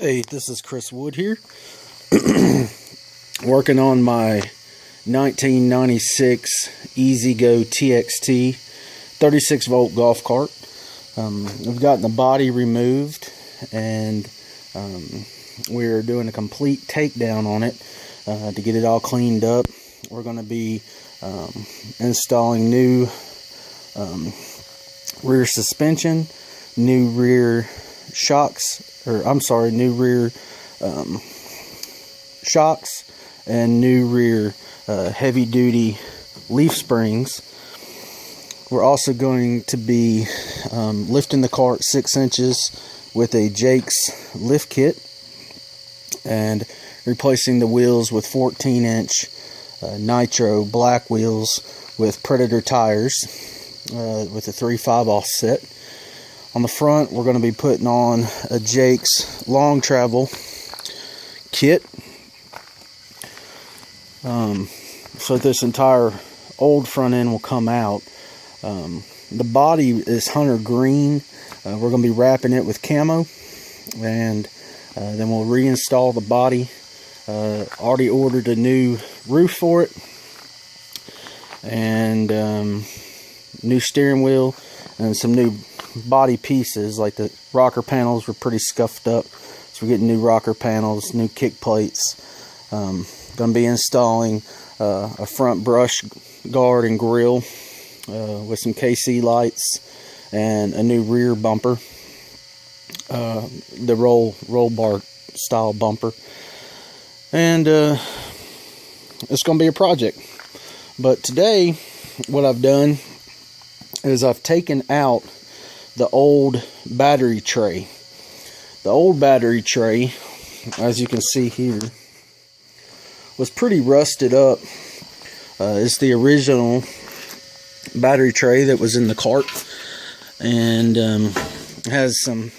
Hey, this is Chris Wood here, working on my 1996 EZGO TXT 36 volt golf cart. We've gotten the body removed, and we're doing a complete takedown on it to get it all cleaned up. We're going to be installing new rear suspension, new rear shocks, new rear shocks, and new rear heavy duty leaf springs. We're also going to be lifting the cart 6 inches with a Jake's lift kit and replacing the wheels with 14-inch nitro black wheels with Predator tires with a 3.5 offset. On the front, we're going to be putting on a Jake's long travel kit. So this entire old front end will come out. The body is hunter green. We're going to be wrapping it with camo, and then we'll reinstall the body. Already ordered a new roof for it, and new steering wheel, and some new body pieces. Like the rocker panels were pretty scuffed up, so we're getting new rocker panels, new kick plates. Going to be installing a front brush guard and grill with some KC lights and a new rear bumper, the roll bar style bumper. And it's going to be a project. But today, what I've done is I've taken out the old battery tray. The old battery tray, as you can see here, was pretty rusted up. It's the original battery tray that was in the cart, and has some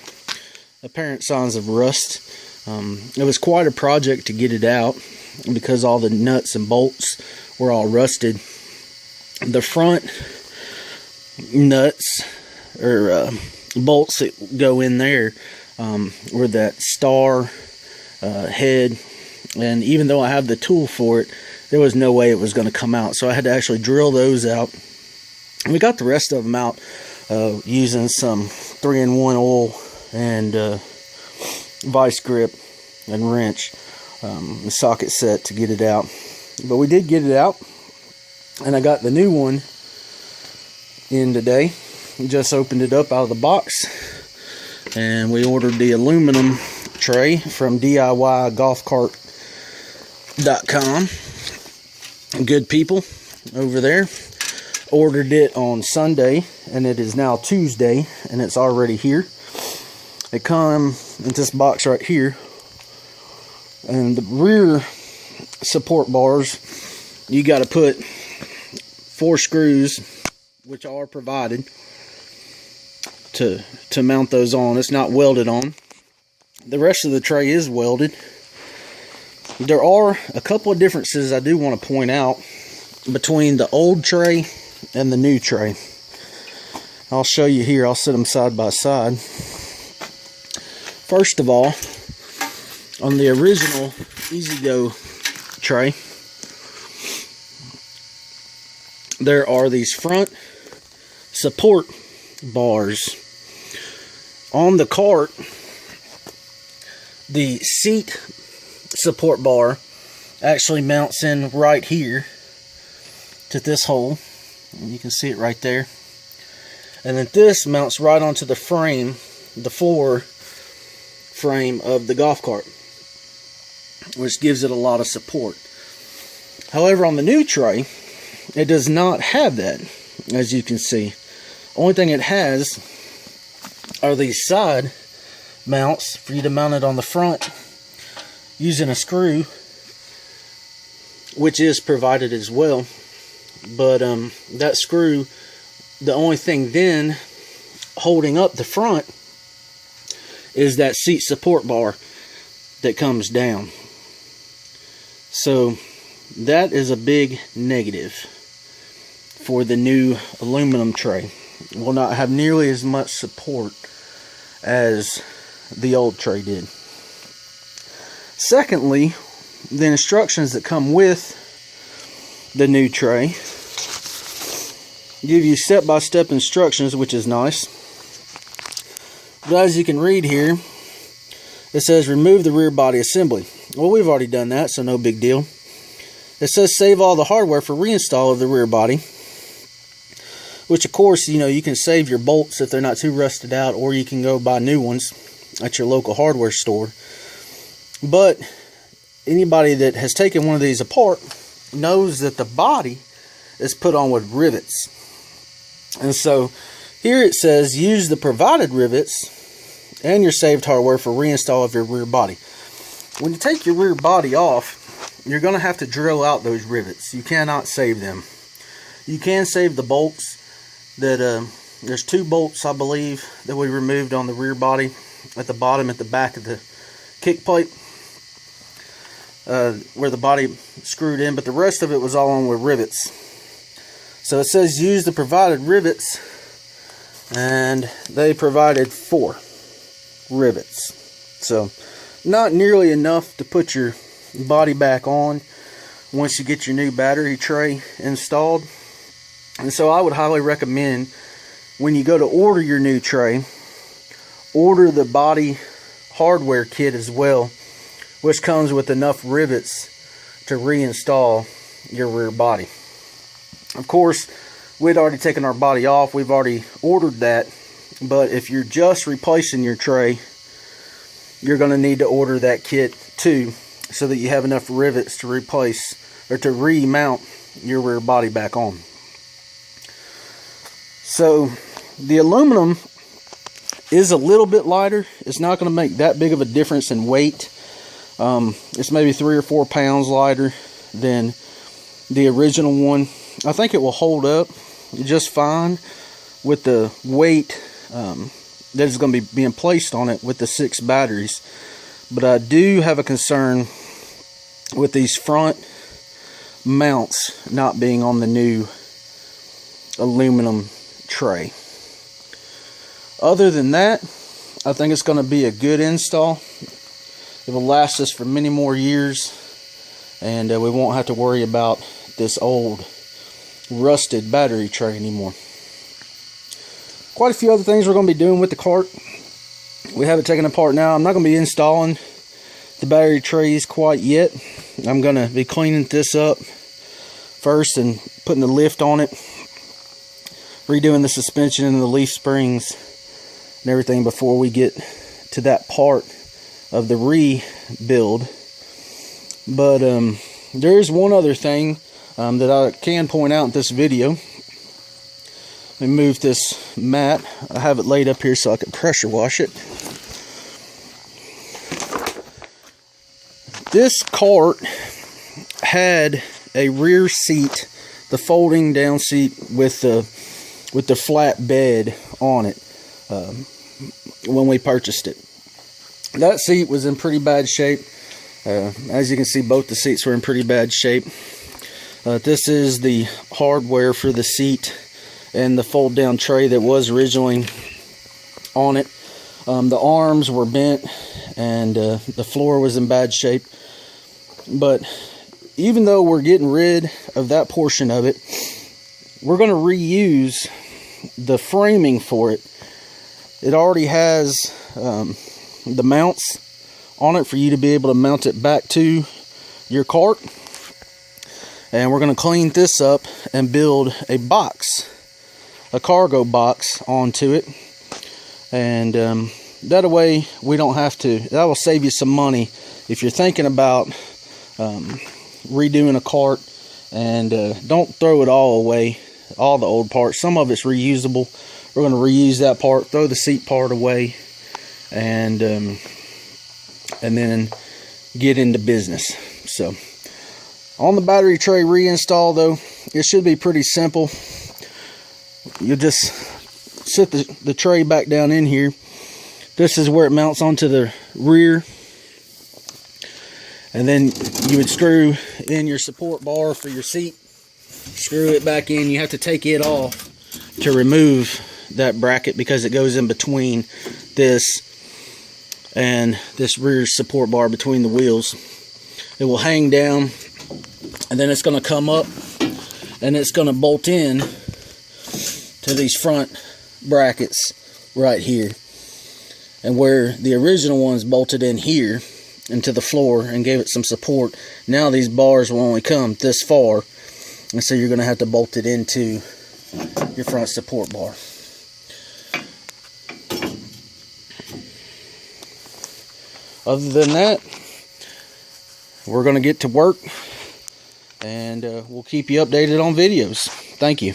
apparent signs of rust. It was quite a project to get it out because all the nuts and bolts were all rusted. The front nuts or bolts that go in there were that star head, and even though I have the tool for it, there was no way it was going to come out, so I had to actually drill those out. And we got the rest of them out using some 3-in-1 oil and vice grip and wrench, the socket set to get it out. But we did get it out, and I got the new one in today. Just opened it up out of the box, and we ordered the aluminum tray from DIYgolfcart.com. Good people over there. Ordered it on Sunday, and it is now Tuesday, and it's already here. It comes in this box right here, and the rear support bars, you got to put 4 screws, which are provided, to mount those on. It's not welded on. The rest of the tray is welded. There are a couple of differences I do want to point out between the old tray and the new tray. I'll show you here. I'll set them side by side. First of all, on the original EZGO tray, there are these front support bars. On the cart, the seat support bar actually mounts in right here to this hole, and you can see it right there. And then this mounts right onto the frame, the floor frame of the golf cart, which gives it a lot of support. However, on the new tray, it does not have that, as you can see. Only thing it has are these side mounts for you to mount it on the front using a screw, which is provided as well. But that screw, the only thing then holding up the front is that seat support bar that comes down. So that is a big negative for the new aluminum tray. It will not have nearly as much support as the old tray did. Secondly, the instructions that come with the new tray give you step-by-step instructions, which is nice. But as you can read here, it says remove the rear body assembly. Well, we've already done that, so no big deal. It says save all the hardware for reinstall of the rear body, which of course, you know, you can save your bolts if they're not too rusted out, or you can go buy new ones at your local hardware store. But anybody that has taken one of these apart knows that the body is put on with rivets. And so here it says use the provided rivets and your saved hardware for reinstall of your rear body. When you take your rear body off, you're going to have to drill out those rivets. You cannot save them. You can save the bolts. There's 2 bolts, I believe, that we removed on the rear body at the bottom, at the back of the kick plate, where the body screwed in, but the rest of it was all on with rivets. So it says use the provided rivets, and they provided 4 rivets. So not nearly enough to put your body back on once you get your new battery tray installed. And so I would highly recommend, when you go to order your new tray, order the body hardware kit as well, which comes with enough rivets to reinstall your rear body. Of course, we'd already taken our body off. We've already ordered that. But if you're just replacing your tray, you're going to need to order that kit too, so that you have enough rivets to replace or to remount your rear body back on. So the aluminum is a little bit lighter. It's not going to make that big of a difference in weight. It's maybe 3 or 4 pounds lighter than the original one. I think it will hold up just fine with the weight that is going to be being placed on it with the 6 batteries. But I do have a concern with these front mounts not being on the new aluminum tray. Other than that, I think it's going to be a good install. It will last us for many more years, and we won't have to worry about this old rusted battery tray anymore. Quite a few other things we're going to be doing with the cart. We have it taken apart now. I'm not going to be installing the battery trays quite yet. I'm going to be cleaning this up first and putting the lift on it, redoing the suspension and the leaf springs and everything before we get to that part of the rebuild. But there is one other thing that I can point out in this video. Let me move this mat. I have it laid up here so I can pressure wash it. This cart had a rear seat, the folding down seat with the flat bed on it when we purchased it. That seat was in pretty bad shape. As you can see, both the seats were in pretty bad shape. This is the hardware for the seat and the fold down tray that was originally on it. The arms were bent and the floor was in bad shape. But even though we're getting rid of that portion of it, we're going to reuse the framing for it. It already has the mounts on it for you to be able to mount it back to your cart. And we're going to clean this up and build a box, a cargo box onto it. And that way we don't have to, that will save you some money if you're thinking about redoing a cart. And don't throw it all away, all the old parts. Some of it's reusable. We're going to reuse that part, throw the seat part away, and then get into business. So on the battery tray reinstall, though, it should be pretty simple. You'll just sit the tray back down in here. This is where it mounts onto the rear, and then you would screw in your support bar for your seat, screw it back in. You have to take it off to remove that bracket because it goes in between this and this rear support bar between the wheels. It will hang down, and then it's going to come up, and it's going to bolt in to these front brackets right here. And where the original ones bolted in here into the floor and gave it some support, now these bars will only come this far, and so you're going to have to bolt it into your front support bar. Other than that, we're going to get to work, and we'll keep you updated on videos. Thank you.